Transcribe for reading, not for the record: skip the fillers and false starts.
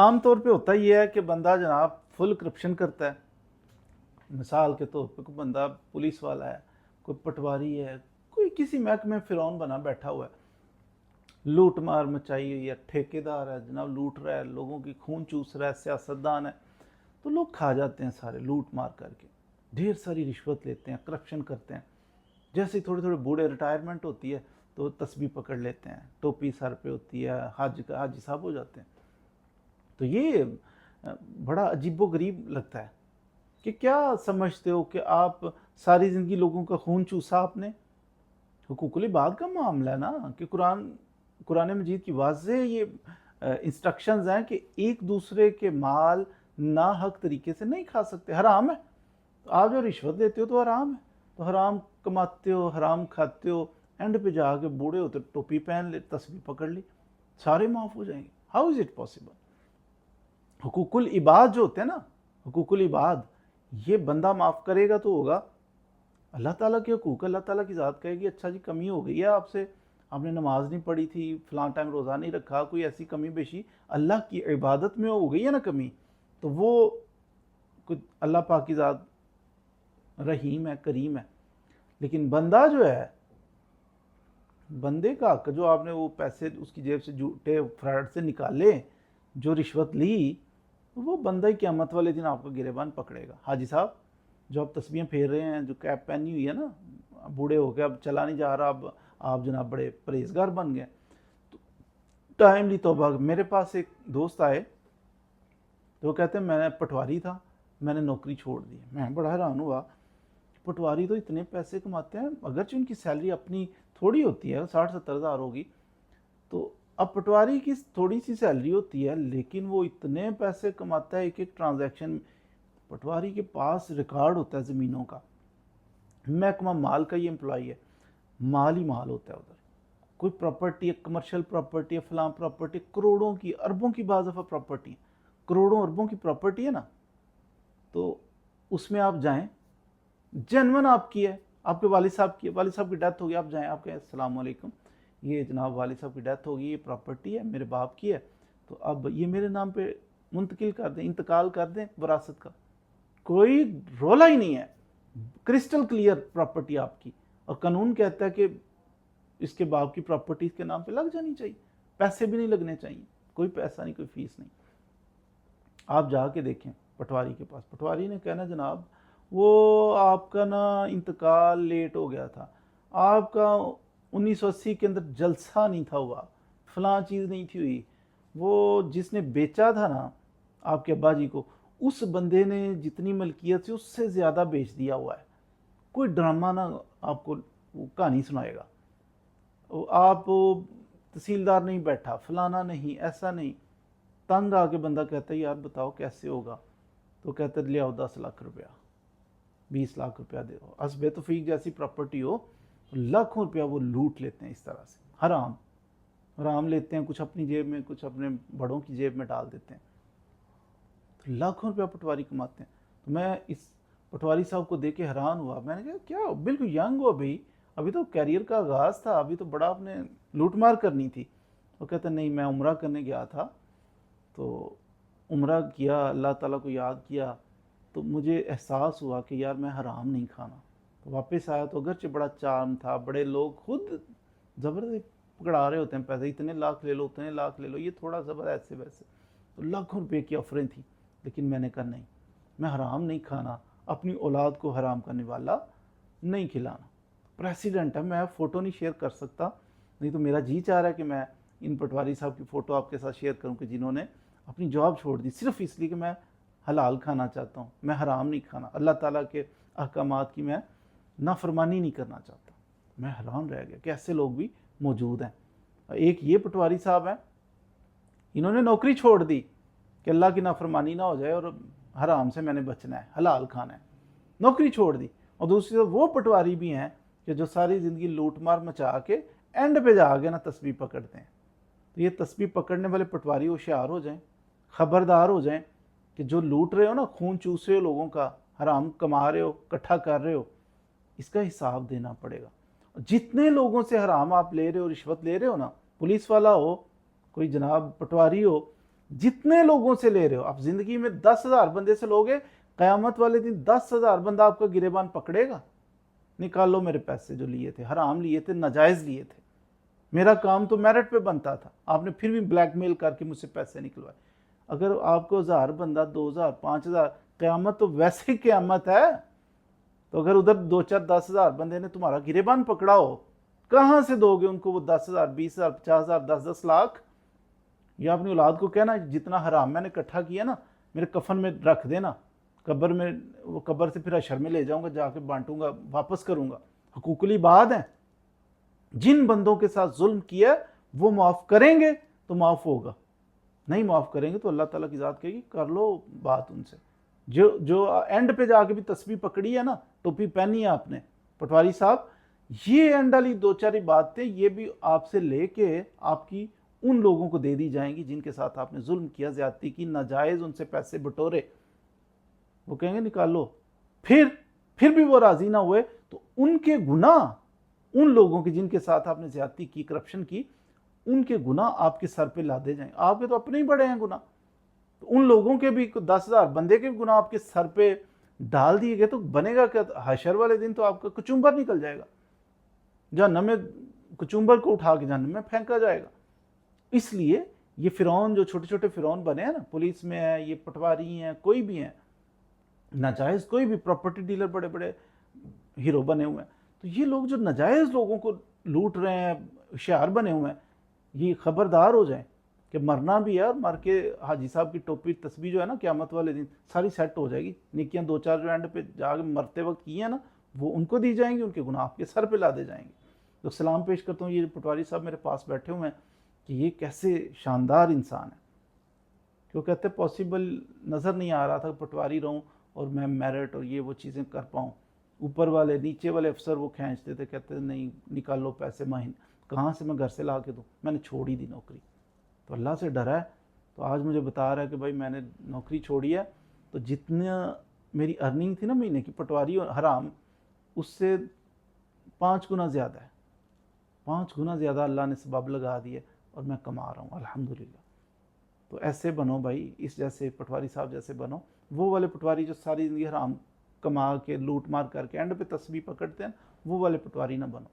आम तौर पे होता ये है कि बंदा जनाब फुल करप्शन करता है। मिसाल के तौर पे कोई बंदा पुलिस वाला है, कोई पटवारी है, कोई किसी महकमे में फिरौन बना बैठा हुआ है, लूट मार मचाई हुई है, ठेकेदार है जनाब, लूट रहा है, लोगों की खून चूस रहा है, सियासतदान है, तो लोग खा जाते हैं सारे लूट मार करके, ढेर सारी रिश्वत लेते हैं, करप्शन करते हैं। जैसे ही थोड़े थोड़े बूढ़े रिटायरमेंट होती है तो तस्बीह पकड़ लेते हैं, टोपी सर पे होती है, हाजी साहब हो जाते हैं। तो ये बड़ा अजीबो गरीब लगता है कि क्या समझते हो कि आप सारी ज़िंदगी लोगों का खून चूसा आपने। हुकूकुल इबाद का मामला है ना कि कुरान मजीद की वाज़ेह ये इंस्ट्रक्शंस हैं कि एक दूसरे के माल ना हक तरीके से नहीं खा सकते, हराम है। तो आप जो रिश्वत देते हो तो हराम है, तो हराम कमाते हो, हराम खाते हो, एंड पे जाके बूढ़े होते टोपी पहन ले, तस्बीह पकड़ ली, सारे माफ़ हो जाएंगे। How is it possible. हुकूकुल इबाद जो होते हैं ना, हुकूकुल इबाद, ये बंदा माफ़ करेगा तो होगा। अल्लाह ताला के हुकूक, अल्लाह ताला की ज़ात कहेगी अच्छा जी कमी हो गई है आपसे, आपने नमाज नहीं पढ़ी थी, फ़लाँ टाइम रोज़ा नहीं रखा, कोई ऐसी कमी बेशी अल्लाह की इबादत में हो गई है ना कमी, तो वो कुछ अल्लाह पाक की ज़ात रहीम है, करीम है। लेकिन बंदा जो है, बंदे का हक जो आपने वो पैसे उसकी जेब से झूठे फ्रॉड से निकाले, जो रिश्वत ली, तो वो बंदा ही क़यामत वाले दिन आपका गिरेबान पकड़ेगा। हाजी साहब जो आप तस्बीहें फेर रहे हैं, जो कैप पहनी हुई है ना, बूढ़े हो गए, अब चला नहीं जा रहा, अब आप जनाब बड़े परहेजगार बन गए, तो टाइमली तौबा। मेरे पास एक दोस्त आए तो वो कहते हैं मैं पटवारी था, मैंने नौकरी छोड़ दी। मैं बड़ा हैरान हुआ, पटवारी तो इतने पैसे कमाते हैं, अगरचे उनकी सैलरी अपनी थोड़ी होती है, 60-70 हज़ार होगी, तो अब पटवारी की थोड़ी सी सैलरी होती है, लेकिन वो इतने पैसे कमाता है एक एक ट्रांजैक्शन। पटवारी के पास रिकॉर्ड होता है ज़मीनों का, महकमा माल का ये एम्प्लॉई है, माल ही माल होता है उधर, कोई प्रॉपर्टी है, कमर्शियल प्रॉपर्टी है, फलां प्रॉपर्टी, करोड़ों की अरबों की बाज़ दफ़ा प्रॉपर्टी, करोड़ों अरबों की प्रॉपर्टी है ना, तो उसमें आप जाएं, जेनवन आपकी है, आपके वालिद साहब की है, वालिद साहब की डेथ हो गई, आप जाएं, आप कहें अस्सलाम वालेकुम, ये जनाब वालिद साहब की डेथ होगी, ये प्रॉपर्टी है मेरे बाप की है, तो अब ये मेरे नाम पे मुंतकिल कर दें, इंतकाल कर दें वरासत का, कोई रोला ही नहीं है, क्रिस्टल क्लियर प्रॉपर्टी आपकी। और कानून कहता है कि इसके बाप की प्रॉपर्टी इसके नाम पे लग जानी चाहिए, पैसे भी नहीं लगने चाहिए, कोई पैसा नहीं, कोई फीस नहीं। आप जाके देखें पटवारी के पास, पटवारी ने कहना जनाब वो आपका ना इंतकाल लेट हो गया था, आपका 1980 के अंदर जलसा नहीं था हुआ, फलां चीज़ नहीं थी हुई, वो जिसने बेचा था ना आपके अब्बा जी को, उस बंदे ने जितनी मलकियत थी उससे ज़्यादा बेच दिया हुआ है। कोई ड्रामा ना आपको वो कहानी सुनाएगा, आप तहसीलदार नहीं बैठा, फलाना नहीं, ऐसा नहीं। तंग आके बंदा कहता है यार बताओ कैसे होगा, तो कहते ले आओ 10 लाख रुपया, 20 लाख रुपया दे दो, हसबे तौफीक जैसी प्रॉपर्टी हो, लाखों रुपया वो लूट लेते हैं इस तरह से, हराम हराम लेते हैं, कुछ अपनी जेब में, कुछ अपने बड़ों की जेब में डाल देते हैं, तो लाखों रुपया पटवारी कमाते हैं। तो मैं इस पटवारी साहब को देख के हैरान हुआ, मैंने कहा क्या बिल्कुल यंग हो अभी तो कैरियर का आगाज़ था, अभी तो बड़ा आपने लूट मार करनी थी। वो कहता नहीं मैं उम्रा करने गया था, तो उम्रा किया, अल्लाह ताला को याद किया, तो मुझे एहसास हुआ कि यार मैं हराम नहीं खाना। तो वापस आया तो अगरचे बड़ा चार्म था, बड़े लोग खुद ज़बरदस्ती पकड़ा रहे होते हैं पैसे, इतने लाख ले लो, उतने लाख ले लो, ये थोड़ा ज़बर ऐसे वैसे, तो लाखों रुपए की ऑफरें थी। लेकिन मैंने कहा नहीं, मैं हराम नहीं खाना, अपनी औलाद को हराम करने वाला नहीं खिलाना। प्रेसिडेंट है, मैं फ़ोटो नहीं शेयर कर सकता, नहीं तो मेरा जी चाह रहा है कि मैं इन पटवारी साहब की फ़ोटो आपके साथ शेयर करूं कि जिन्होंने अपनी जॉब छोड़ दी सिर्फ इसलिए कि मैं हलाल खाना चाहता हूँ, मैं हराम नहीं खाना, अल्लाह ताला के अहकामात की मैं नाफरमानी नहीं करना चाहता। मैं हैरान रह गया कि ऐसे लोग भी मौजूद हैं। एक ये पटवारी साहब हैं, इन्होंने नौकरी छोड़ दी कि अल्लाह की नाफरमानी ना हो जाए और हराम से मैंने बचना है, हलाल खाना है, नौकरी छोड़ दी। और दूसरी तरफ वो पटवारी भी हैं कि जो सारी ज़िंदगी लूट मार मचा के एंड पे जाके ना तस्बीह पकड़ते हैं। तो ये तस्बीह पकड़ने वाले पटवारी होशियार हो जाएं, ख़बरदार हो जाएं कि जो लूट रहे हो ना, खून चूस रहे हो लोगों का, हराम कमा रहे हो, इकट्ठा कर रहे हो, इसका हिसाब देना पड़ेगा। जितने लोगों से हराम आप ले रहे हो, रिश्वत ले रहे हो ना, पुलिस वाला हो, कोई जनाब पटवारी हो, जितने लोगों से ले रहे हो आप, जिंदगी में 10,000 बंदे से लोगे, कयामत वाले दिन 10,000 बंदा आपका गिरेबान पकड़ेगा। निकालो मेरे पैसे जो लिए थे, हराम लिए थे, नाजायज लिए थे, मेरा काम तो मेरिट पे बनता था, आपने फिर भी ब्लैकमेल करके मुझसे पैसे निकलवाए। अगर आपको 1000 बंदा, 2000, 5000, कयामत तो वैसे ही कयामत है। तो अगर उधर 2-4, 10,000 बंदे ने तुम्हारा गिरेबान पकड़ा हो, कहां से दोगे उनको वो 10,000, 20,000, 50,000, 10-10 लाख? या अपनी औलाद को कहना जितना हराम मैंने इकट्ठा किया ना, मेरे कफन में रख देना, कब्र में, वो कब्र से फिर अशर में ले जाऊंगा, जाके बांटूंगा, वापस करूंगा। हकूकुल इबाद है, जिन बंदों के साथ जुल्म किया वो माफ करेंगे तो माफ होगा, नहीं माफ करेंगे तो अल्लाह ताला की जात कहेगी कर लो बात उनसे। जो जो एंड पे जाके भी तस्बीह पकड़ी है ना, टोपी पहनी है आपने, पटवारी साहब, ये एंड वाली 2-4 बातें ये भी आपसे लेके आपकी उन लोगों को दे दी जाएंगी जिनके साथ आपने जुल्म किया, ज्यादती की, नाजायज उनसे पैसे बटोरे। वो कहेंगे निकालो। फिर भी वो राजी ना हुए तो उनके गुनाह, उन लोगों के जिनके साथ आपने ज्यादती की, करप्शन की, उनके गुनाह आपके सर पे लादे जाएंगे। आपके तो अपने ही बड़े हैं गुनाह, तो उन लोगों के भी 10,000 बंदे के गुनाह आपके सर पे डाल दिए गए तो बनेगा क्या? हशर वाले दिन तो आपका कुचुम्बर निकल जाएगा, जहन्नम में कुचुम्बर को उठा के जहन्नम में फेंका जाएगा। इसलिए ये फिरौन, जो छोटे छोटे फिरौन बने हैं ना, पुलिस में है, ये पटवारी हैं, कोई भी हैं नाजायज, कोई भी प्रॉपर्टी डीलर, बड़े बड़े हीरो बने हुए हैं, तो ये लोग जो नाजायज लोगों को लूट रहे हैं, होशियार बने हुए हैं, ये खबरदार हो जाएं कि मरना भी है, और मर के हाजी साहब की टोपी तस्बीह जो है ना, क़यामत वाले दिन सारी सेट हो जाएगी। निकियां 2-4 जो एंड पे जाके मरते वक्त की है ना, वो उनको दी जाएंगी, उनके गुनाह आपके सर पे ला दे जाएंगे। तो सलाम पेश करता हूँ, ये पटवारी साहब मेरे पास बैठे हुए हैं, कि ये कैसे शानदार इंसान है। क्यों कहते पॉसिबल नज़र नहीं आ रहा था पटवारी रहूँ और मैं मेरिट और ये वो चीज़ें कर पाऊँ। ऊपर वाले, नीचे वाले अफसर वो खींचते थे, कहते नहीं निकालो पैसे, महीने कहाँ से मैं घर से ला के दूँ, मैंने छोड़ ही दी नौकरी। तो अल्लाह से डरा है, तो आज मुझे बता रहा है कि भाई मैंने नौकरी छोड़ी है, तो जितना मेरी अर्निंग थी ना महीने की, पटवारी और हराम, उससे 5 गुना ज़्यादा है, 5 गुना ज़्यादा अल्लाह ने सबब लगा दिए और मैं कमा रहा हूँ अल्हम्दुलिल्लाह। तो ऐसे बनो भाई, इस जैसे पटवारी साहब जैसे बनो। वो वाले पटवारी जो सारी ज़िंदगी हराम कमा के लूट मार करके एंड पे तस्बीह पकड़ते हैं, वो वाले पटवारी ना बनो।